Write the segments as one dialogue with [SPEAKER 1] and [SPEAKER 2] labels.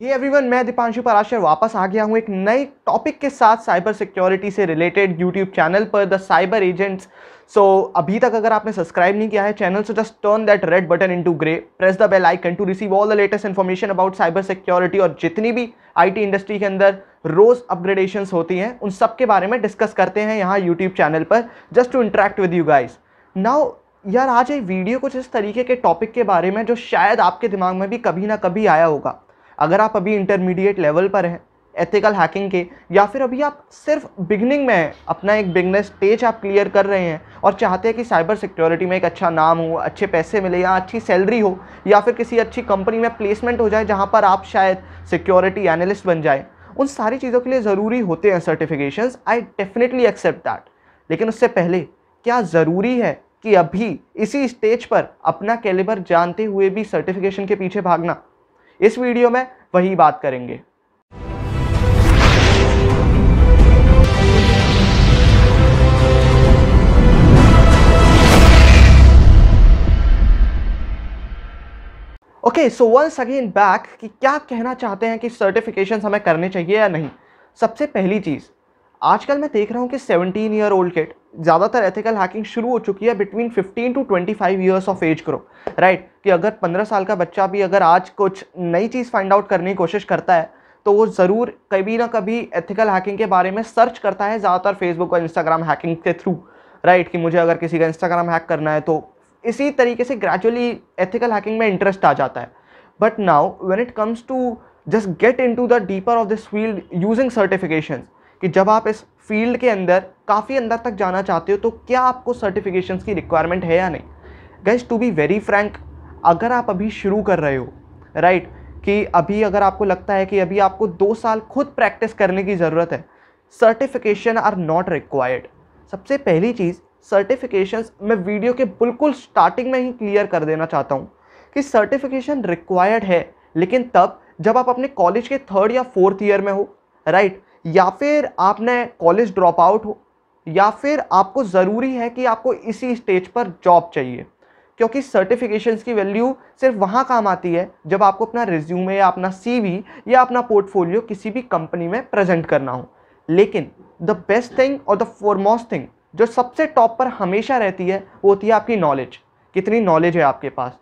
[SPEAKER 1] Everyone, मैं दीपांशु पराशर वापस आ गया हूं एक नए टॉपिक के साथ साइबर सिक्योरिटी से रिलेटेड यूट्यूब चैनल पर द साइबर एजेंट्स। सो अभी तक अगर आपने सब्सक्राइब नहीं किया है channel, so just turn that red button into grey, press the bell icon to receive all the latest information about cyber security. और जितनी भी आईटी इंडस्ट्री के अंदर रोज अपग्रेडेशंस होती हैं उन सब के बारे में डिस्कस करते हैं यहाँ यूट्यूब चैनल पर, just to interact with you guys. Now यार, आज एक वीडियो कुछ इस तरीके के टॉपिक के बारे में जो शायद आपके दिमाग में भी कभी ना कभी आया होगा। अगर आप अभी इंटरमीडिएट लेवल पर हैं एथिकल हैकिंग के, या फिर अभी आप सिर्फ बिगनिंग में हैं, अपना एक बिगनर स्टेज आप क्लियर कर रहे हैं और चाहते हैं कि साइबर सिक्योरिटी में एक अच्छा नाम हो, अच्छे पैसे मिले या अच्छी सैलरी हो, या फिर किसी अच्छी कंपनी में प्लेसमेंट हो जाए जहां पर आप शायद सिक्योरिटी एनालिस्ट बन जाए, उन सारी चीज़ों के लिए ज़रूरी होते हैं certifications. I definitely accept that. लेकिन उससे पहले क्या ज़रूरी है कि अभी इसी स्टेज पर अपना कैलिबर जानते हुए भी सर्टिफिकेशन के पीछे भागना? इस वीडियो में वही बात करेंगे। Okay, so once again back कि क्या कहना चाहते हैं कि सर्टिफिकेशंस हमें करने चाहिए या नहीं। सबसे पहली चीज़, आजकल मैं देख रहा हूँ कि 17 ईयर ओल्ड किड, ज़्यादातर एथिकल हैकिंग शुरू हो चुकी है between 15 to 25 years of age group, right. कि अगर 15 साल का बच्चा भी अगर आज कुछ नई चीज़ फाइंड आउट करने की कोशिश करता है तो वो ज़रूर कभी ना कभी एथिकल हैकिंग के बारे में सर्च करता है, ज़्यादातर फेसबुक और इंस्टाग्राम हैकिंग के थ्रू, राइट। कि मुझे अगर किसी का इंस्टाग्राम हैक करना है तो इसी तरीके से ग्रेजुअली एथिकल हैकिंग में इंटरेस्ट आ जाता है। But now when it comes to just get into the deeper of this field using certifications, कि जब आप इस फील्ड के अंदर काफ़ी अंदर तक जाना चाहते हो तो क्या आपको सर्टिफिकेशंस की रिक्वायरमेंट है या नहीं। Guys, to be very frank, अगर आप अभी शुरू कर रहे हो, राइट, कि अभी अगर आपको लगता है कि अभी आपको 2 साल खुद प्रैक्टिस करने की ज़रूरत है, सर्टिफिकेशन आर नॉट रिक्वायर्ड। सबसे पहली चीज़, सर्टिफिकेशंस मैं वीडियो के बिल्कुल स्टार्टिंग में ही क्लियर कर देना चाहता हूँ कि सर्टिफिकेशन रिक्वायर्ड है, लेकिन तब जब आप अपने कॉलेज के 3rd या 4th ईयर में हो, राइट, या फिर आपने कॉलेज ड्रॉप आउट हो, या फिर आपको ज़रूरी है कि आपको इसी स्टेज पर जॉब चाहिए। क्योंकि सर्टिफिकेशंस की वैल्यू सिर्फ वहाँ काम आती है जब आपको अपना रिज्यूमे या अपना सीवी या अपना पोर्टफोलियो किसी भी कंपनी में प्रेजेंट करना हो। लेकिन द बेस्ट थिंग और द फॉरमोस्ट थिंग जो सबसे टॉप पर हमेशा रहती है वो होती है आपकी नॉलेज। कितनी नॉलेज है आपके पास।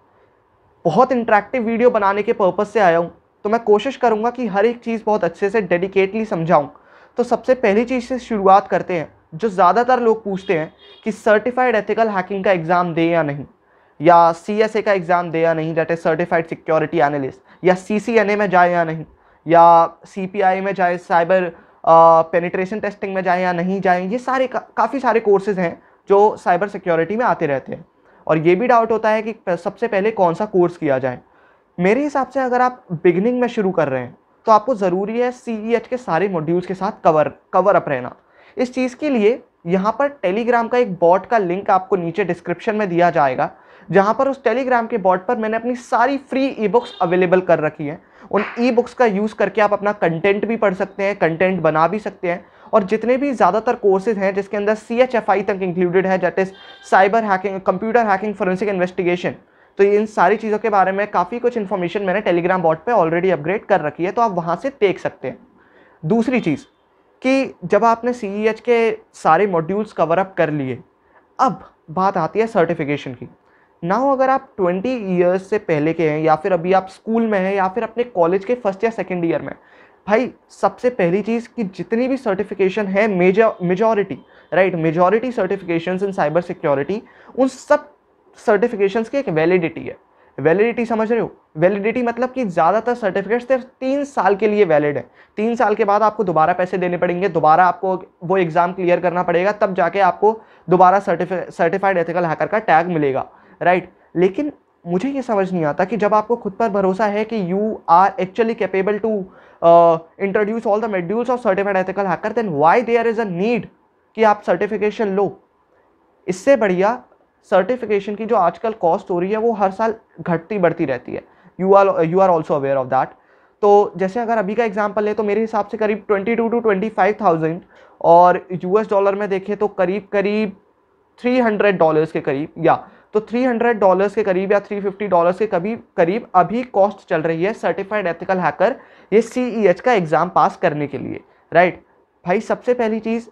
[SPEAKER 1] बहुत इंटरेक्टिव वीडियो बनाने के पर्पज़ से आया हूँ, तो मैं कोशिश करूँगा कि हर एक चीज़ बहुत अच्छे से डेडिकेटली समझाऊँ। तो सबसे पहली चीज़ से शुरुआत करते हैं, जो ज़्यादातर लोग पूछते हैं कि सर्टिफाइड एथिकल हैकिंग का एग्ज़ाम दे या नहीं, या CSA का एग्ज़ाम दे या नहीं, that is certified security analyst, या CCNA में जाए या नहीं, या CPI में जाए, साइबर पेनिट्रेशन टेस्टिंग में जाए या नहीं जाए। ये सारे काफ़ी सारे कोर्सेज हैं जो साइबर सिक्योरिटी में आते रहते हैं, और ये भी डाउट होता है कि सबसे पहले कौन सा कोर्स किया जाए। मेरे हिसाब से अगर आप बिगनिंग में शुरू कर रहे हैं तो आपको ज़रूरी है CEH के सारे मॉड्यूल्स के साथ कवर अप रहना। इस चीज़ के लिए यहाँ पर टेलीग्राम का एक बॉट का लिंक आपको नीचे डिस्क्रिप्शन में दिया जाएगा, जहाँ पर उस टेलीग्राम के बॉट पर मैंने अपनी सारी फ्री ई बुक्स अवेलेबल कर रखी हैं। उन ई बुक्स का यूज़ करके आप अपना कंटेंट भी पढ़ सकते हैं, कंटेंट बना भी सकते हैं, और जितने भी ज़्यादातर कोर्सेज हैं जिसके अंदर CHFI तक इंक्लूडेड है, that is cyber hacking, computer hacking, forensic investigation, तो इन सारी चीज़ों के बारे में काफ़ी कुछ इन्फॉर्मेशन मैंने टेलीग्राम बॉट पे ऑलरेडी अपग्रेड कर रखी है, तो आप वहाँ से देख सकते हैं। दूसरी चीज़ कि जब आपने CEH के सारे मॉड्यूल्स कवर अप कर लिए, अब बात आती है सर्टिफिकेशन की। नाउ अगर आप 20 ईयर्स से पहले के हैं, या फिर अभी आप स्कूल में हैं, या फिर अपने कॉलेज के 1st या 2nd ईयर में, भाई सबसे पहली चीज़ कि जितनी भी सर्टिफिकेशन है, मेजॉरिटी, राइट, मेजॉरिटी सर्टिफिकेशंस इन साइबर सिक्योरिटी, उन सब सर्टिफिकेशंस की एक वैलिडिटी है। वैलिडिटी समझ रहे हो? वैलिडिटी मतलब कि ज़्यादातर सर्टिफिकेट सिर्फ 3 साल के लिए वैलिड है। 3 साल के बाद आपको दोबारा पैसे देने पड़ेंगे, दोबारा आपको वो एग्ज़ाम क्लियर करना पड़ेगा, तब जाके आपको दोबारा सर्टिफाइड एथिकल हैकर का टैग मिलेगा, राइट। लेकिन मुझे ये समझ नहीं आता कि जब आपको खुद पर भरोसा है कि you are actually capable to introduce all the modules of certified ethical hacker, then why there is a need कि आप सर्टिफिकेशन लो। इससे बढ़िया सर्टिफिकेशन की जो आजकल कॉस्ट हो रही है वो हर साल घटती बढ़ती रहती है। You are also aware of that. तो जैसे अगर अभी का एग्जाम्पल है तो मेरे हिसाब से करीब 22 to 25,000, और US डॉलर में देखें तो करीब $300 के करीब, या तो $300 के करीब या $350 के करीब अभी कॉस्ट चल रही है सर्टिफाइड एथिकल हैकर ये CEH का एग्ज़ाम पास करने के लिए, राइट। भाई सबसे पहली चीज़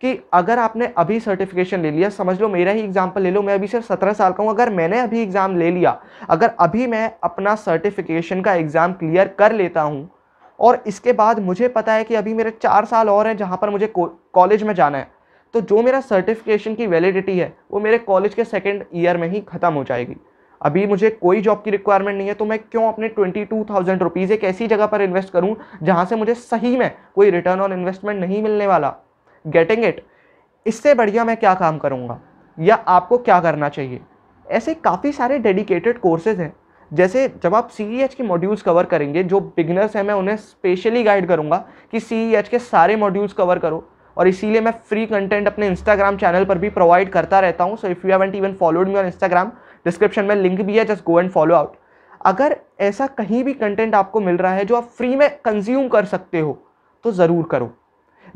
[SPEAKER 1] कि अगर आपने अभी सर्टिफिकेशन ले लिया, समझ लो मेरा ही एग्जांपल ले लो, मैं अभी सिर्फ 17 साल का हूँ, अगर मैंने अभी एग्ज़ाम ले लिया, अगर अभी मैं अपना सर्टिफिकेशन का एग्ज़ाम क्लियर कर लेता हूँ और इसके बाद मुझे पता है कि अभी मेरे 4 साल और हैं जहाँ पर मुझे कॉलेज में जाना है, तो जो मेरा सर्टिफिकेशन की वैलिडिटी है वो मेरे कॉलेज के सेकेंड ईयर में ही ख़त्म हो जाएगी। अभी मुझे कोई जॉब की रिक्वायरमेंट नहीं है, तो मैं क्यों अपने 22,000 रुपीज़ एक ऐसी जगह पर इन्वेस्ट करूं जहां से मुझे सही में कोई रिटर्न ऑन इन्वेस्टमेंट नहीं मिलने वाला। Getting it? इससे बढ़िया मैं क्या काम करूंगा या आपको क्या करना चाहिए? ऐसे काफ़ी सारे डेडिकेटेड कोर्सेज हैं। जैसे जब आप CEH के मॉड्यूल्स कवर करेंगे, जो बिगिनर्स हैं मैं उन्हें स्पेशली गाइड करूंगा कि CEH के सारे मॉड्यूल्स कवर करो, और इसीलिए मैं फ्री कंटेंट अपने इंस्टाग्राम चैनल पर भी प्रोवाइड करता रहता हूं। So if you haven't even followed me on Instagram, description में लिंक भी है, just go and follow out. अगर ऐसा कहीं भी कंटेंट आपको मिल रहा है जो आप फ्री में कंज्यूम कर सकते हो तो ज़रूर करो।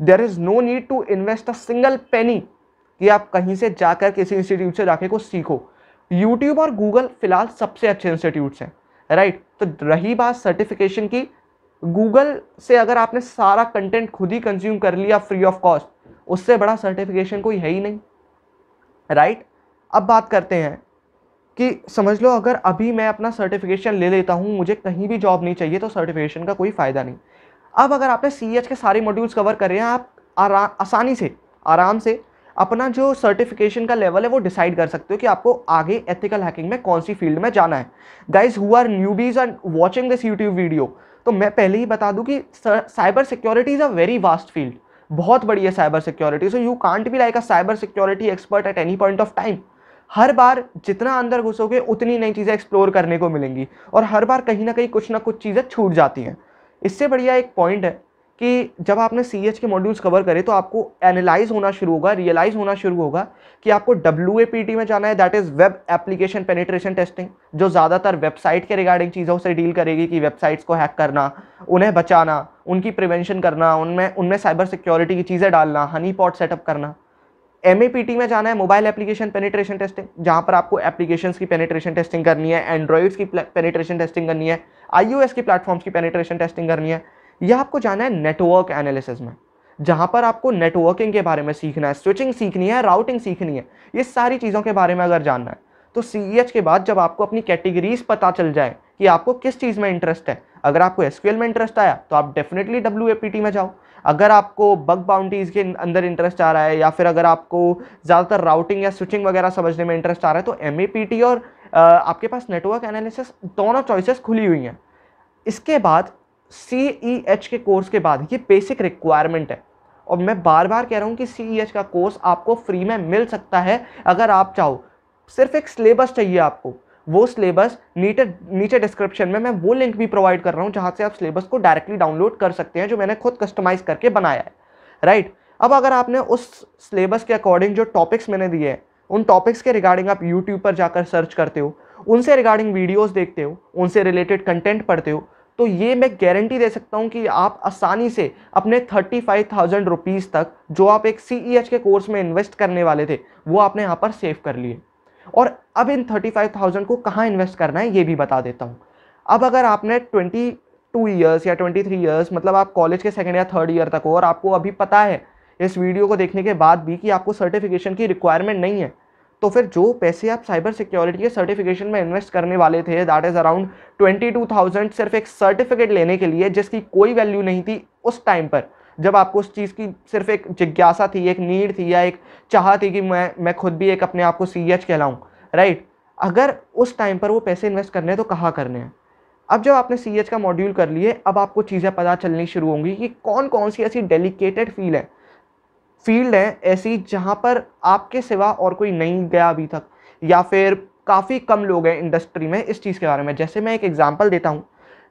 [SPEAKER 1] There is no need to invest a single penny कि आप कहीं से जाकर किसी इंस्टीट्यूट से जाके कुछ सीखो। यूट्यूब और गूगल फिलहाल सबसे अच्छे इंस्टीट्यूट्स हैं, राइट। तो रही बात सर्टिफिकेशन की, गूगल से अगर आपने सारा कंटेंट खुद ही कंज्यूम कर लिया फ्री ऑफ कॉस्ट, उससे बड़ा सर्टिफिकेशन कोई है ही नहीं, राइट। अब बात करते हैं कि समझ लो अगर अभी मैं अपना सर्टिफिकेशन ले लेता हूँ, मुझे कहीं भी जॉब नहीं चाहिए, तो सर्टिफिकेशन का कोई फ़ायदा नहीं। अब अगर आपने CEH के सारे मॉड्यूल्स कवर कर रहे हैं, आप आसानी से आराम से अपना जो सर्टिफिकेशन का लेवल है वो डिसाइड कर सकते हो कि आपको आगे एथिकल हैकिंग में कौन सी फील्ड में जाना है। Guys who are newbies and watching this YouTube video, तो मैं पहले ही बता दूं कि cyber security is a very vast field, बहुत बड़ी है cyber security. So you can't be like a cyber security expert at any point of time. हर बार जितना अंदर घुसोगे उतनी नई चीज़ें एक्सप्लोर करने को मिलेंगी, और हर बार कहीं ना कहीं कुछ ना कुछ चीज़ें छूट जाती हैं। इससे बढ़िया एक पॉइंट है कि जब आपने CEH के मॉड्यूल्स कवर करे तो आपको एनालाइज होना शुरू होगा, रियलाइज होना शुरू होगा कि आपको WAPT में जाना है, that is web application penetration testing, जो ज़्यादातर वेबसाइट के रिगार्डिंग चीज़ों से डील करेगी कि वेबसाइट्स को हैक करना, उन्हें बचाना, उनकी प्रिवेंशन करना, उनमें साइबर सिक्योरिटी की चीज़ें डालना, हनी पॉट सेटअप करना। MAPT में जाना है, मोबाइल एप्लीकेशन पेनिट्रेशन टेस्टिंग, जहाँ पर आपको एप्लीकेशंस की पेनिट्रेशन टेस्टिंग करनी है, एंड्रॉइड्स की पेनिट्रेशन टेस्टिंग करनी है, iOS की प्लेटफॉर्म्स की पेनिट्रेशन टेस्टिंग करनी है। यह आपको जाना है नेटवर्क एनालिसिस में, जहाँ पर आपको नेटवर्किंग के बारे में सीखना है, स्विचिंग सीखनी है, राउटिंग सीखनी है। ये सारी चीज़ों के बारे में अगर जानना है तो CEH के बाद जब आपको अपनी कैटेगरीज पता चल जाए कि आपको किस चीज़ में इंटरेस्ट है, अगर आपको SQL में इंटरेस्ट आया तो आप डेफिनेटली WAPT में जाओ। अगर आपको बग बाउंटीज के अंदर इंटरेस्ट आ रहा है, या फिर अगर आपको ज़्यादातर राउटिंग या स्विचिंग वगैरह समझने में इंटरेस्ट आ रहा है, तो MAPT और आपके पास नेटवर्क एनालिसिस दोनों चॉइसेस खुली हुई हैं। इसके बाद CEH के कोर्स के बाद ये बेसिक रिक्वायरमेंट है, और मैं बार बार कह रहा हूँ कि CEH का कोर्स आपको फ्री में मिल सकता है अगर आप चाहो। सिर्फ एक सिलेबस चाहिए आपको, वो सिलेबस नीचे डिस्क्रिप्शन में मैं वो लिंक भी प्रोवाइड कर रहा हूँ जहाँ से आप सिलेबस को डायरेक्टली डाउनलोड कर सकते हैं, जो मैंने खुद कस्टमाइज करके बनाया है, राइट। अब अगर आपने उस सिलेबस के अकॉर्डिंग जो टॉपिक्स मैंने दिए हैं, उन टॉपिक्स के रिगार्डिंग आप यूट्यूब पर जाकर सर्च करते हो, उनसे रिगार्डिंग वीडियोज़ देखते हो, उनसे रिलेटेड कंटेंट पढ़ते हो, तो ये मैं गारंटी दे सकता हूँ कि आप आसानी से अपने 35,000 रुपीज़ तक जो आप एक CEH के कोर्स में इन्वेस्ट करने वाले थे वो आपने यहाँ पर सेव कर लिए। और अब इन 35,000 को कहाँ इन्वेस्ट करना है ये भी बता देता हूँ। अब अगर आपने 22 ईयर्स या 23 ईयर्स, मतलब आप कॉलेज के सेकेंड या थर्ड ईयर तक हो, और आपको अभी पता है इस वीडियो को देखने के बाद भी कि आपको सर्टिफिकेशन की रिक्वायरमेंट नहीं है, तो फिर जो पैसे आप साइबर सिक्योरिटी के सर्टिफिकेशन में इन्वेस्ट करने वाले थे, दैट इज़ अराउंड 22,000 सिर्फ एक सर्टिफिकेट लेने के लिए, जिसकी कोई वैल्यू नहीं थी उस टाइम पर, जब आपको उस चीज़ की सिर्फ एक जिज्ञासा थी, एक नीड थी, या एक चाह थी कि मैं खुद भी एक अपने आप को CEH कहलाऊँ, राइट। अगर उस टाइम पर वो पैसे इन्वेस्ट करने हैं तो कहाँ करने हैं? अब जब आपने CEH का मॉड्यूल कर लिए, अब आपको चीज़ें पता चलनी शुरू होंगी कि कौन कौन सी ऐसी डेलिकेटेड फील्ड है ऐसी जहाँ पर आपके सिवा और कोई नहीं गया अभी तक, या फिर काफ़ी कम लोग हैं इंडस्ट्री में इस चीज़ के बारे में। जैसे मैं एक एग्जांपल देता हूँ,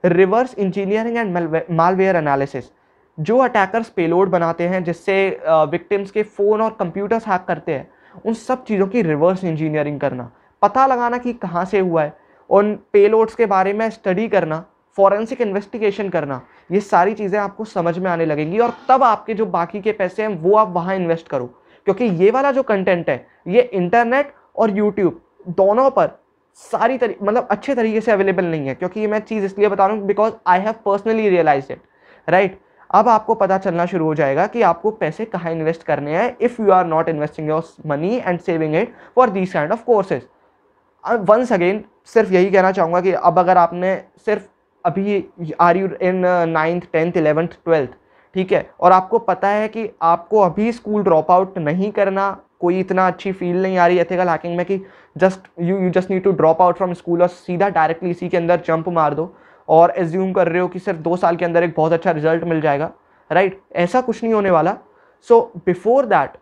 [SPEAKER 1] reverse engineering and malware analysis. जो अटैकर्स पेलोड बनाते हैं जिससे विक्टिम्स के फ़ोन और कंप्यूटर्स हैक करते हैं, उन सब चीज़ों की रिवर्स इंजीनियरिंग करना, पता लगाना कि कहाँ से हुआ है, उन पेलोड्स के बारे में स्टडी करना, फॉरेंसिक इन्वेस्टिगेशन करना, ये सारी चीज़ें आपको समझ में आने लगेंगी, और तब आपके जो बाकी के पैसे हैं वो आप वहाँ इन्वेस्ट करो। क्योंकि ये वाला जो कंटेंट है ये इंटरनेट और यूट्यूब दोनों पर मतलब अच्छे तरीके से अवेलेबल नहीं है, क्योंकि ये मैं चीज़ इसलिए बता रहा हूँ because I have personally realise it, right. अब आपको पता चलना शुरू हो जाएगा कि आपको पैसे कहाँ इन्वेस्ट करने हैं if you are not investing your money and saving it for these kind of courses. Once again सिर्फ यही कहना चाहूँगा कि अब अगर आपने सिर्फ अभी are you in 9th 10th 11th 12th, ठीक है, और आपको पता है कि आपको अभी स्कूल ड्रॉप आउट नहीं करना, कोई इतना अच्छी फील नहीं आ रही एथिकल हैकिंग में कि you just need to drop out from school और सीधा डायरेक्टली इसी के अंदर जंप मार दो और एज्यूम कर रहे हो कि सिर्फ 2 साल के अंदर एक बहुत अच्छा रिजल्ट मिल जाएगा, राइट। ऐसा कुछ नहीं होने वाला। सो बिफोर दैट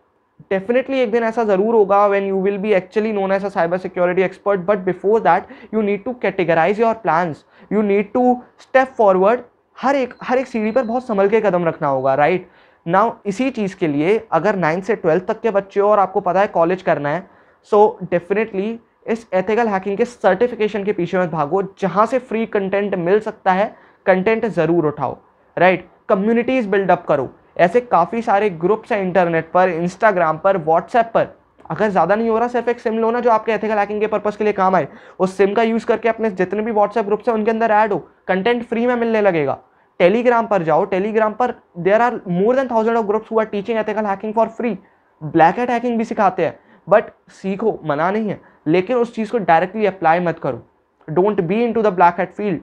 [SPEAKER 1] डेफिनेटली एक दिन ऐसा ज़रूर होगा when you will be actually known as a cyber security expert, but before that you need to categorise your plans, you need to step forward. हर एक सीढ़ी पर बहुत संभल के कदम रखना होगा, राइट। नाउ इसी चीज़ के लिए अगर 9th से 12th तक के बच्चे हो और आपको पता है कॉलेज करना है, सो डेफिनेटली इस एथिकल हैकिंग के सर्टिफिकेशन के पीछे मत भागो। जहाँ से फ्री कंटेंट मिल सकता है कंटेंट ज़रूर उठाओ, राइट। कम्युनिटीज़ बिल्डअप करो। ऐसे काफ़ी सारे ग्रुप्स हैं इंटरनेट पर, इंस्टाग्राम पर, व्हाट्सएप पर। अगर ज़्यादा नहीं हो रहा, सिर्फ एक सिम लो ना जो आपके एथिकल हैकिंग के पर्पज़ के लिए काम आए, उस सिम का यूज़ करके अपने जितने भी व्हाट्सएप ग्रुप्स हैं उनके अंदर ऐड हो, कंटेंट फ्री में मिलने लगेगा। टेलीग्राम पर जाओ, टेलीग्राम पर there are more than 1000 of groups who are teaching ethical hacking for free. Black hat hacking भी सिखाते हैं, बट सीखो, मना नहीं है, लेकिन उस चीज़ को डायरेक्टली अप्लाई मत करो। Don't be into the black hat field.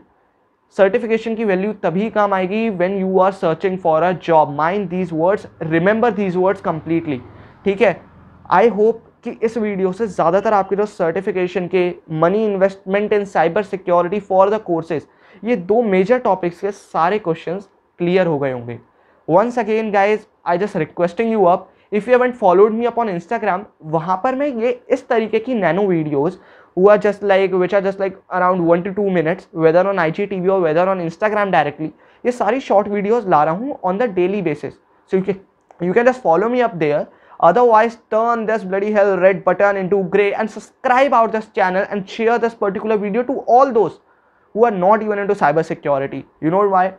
[SPEAKER 1] Certification की वैल्यू तभी काम आएगी when you are searching for a job. Mind these words, remember these words completely, ठीक है। आई होप कि इस वीडियो से ज़्यादातर आपके जो सर्टिफिकेशन के, money investment in cyber security for the courses, ये 2 मेजर टॉपिक्स के सारे क्वेश्चंस क्लियर हो गए होंगे। Once again guys, I just requesting you up, if you haven't followed me upon Instagram, वहाँ पर मैं ये इस तरीके की nano videos which are just like around 1 to 2 minutes, whether on IGTV or whether on Instagram directly, ये सारी short videos ला रहा हूँ on the daily basis. So you can just follow me up there. Otherwise, turn this bloody hell red button into grey and subscribe out this channel and share this particular video to all those who are not even into cyber security. You know why?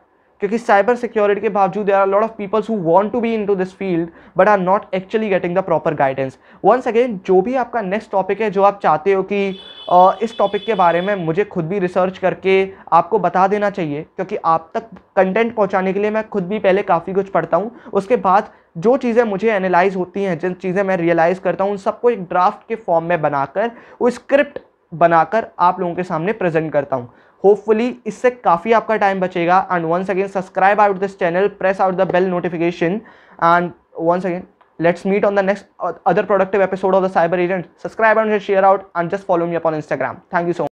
[SPEAKER 1] क्योंकि cyber security के बावजूद there are lot of peoples who want to be into this field but are not actually getting the proper guidance. Once again, जो भी आपका next topic है, जो आप चाहते हो कि इस टॉपिक के बारे में मुझे खुद भी रिसर्च करके आपको बता देना चाहिए, क्योंकि आप तक कंटेंट पहुंचाने के लिए मैं खुद भी पहले काफ़ी कुछ पढ़ता हूं, उसके बाद जो चीज़ें मुझे एनालाइज होती हैं, जिन चीज़ें मैं रियलाइज़ करता हूँ, उन सबको एक ड्राफ्ट के फॉर्म में बनाकर, वो स्क्रिप्ट बनाकर आप लोगों के सामने प्रेजेंट करता हूँ। होपफुली इससे काफ़ी आपका टाइम बचेगा। And once again, subscribe out this channel, press out the bell notification, and once again let's meet on the next other productive episode of the Cyber Agent. Subscribe and share out and just follow me up on Instagram. Thank you so much.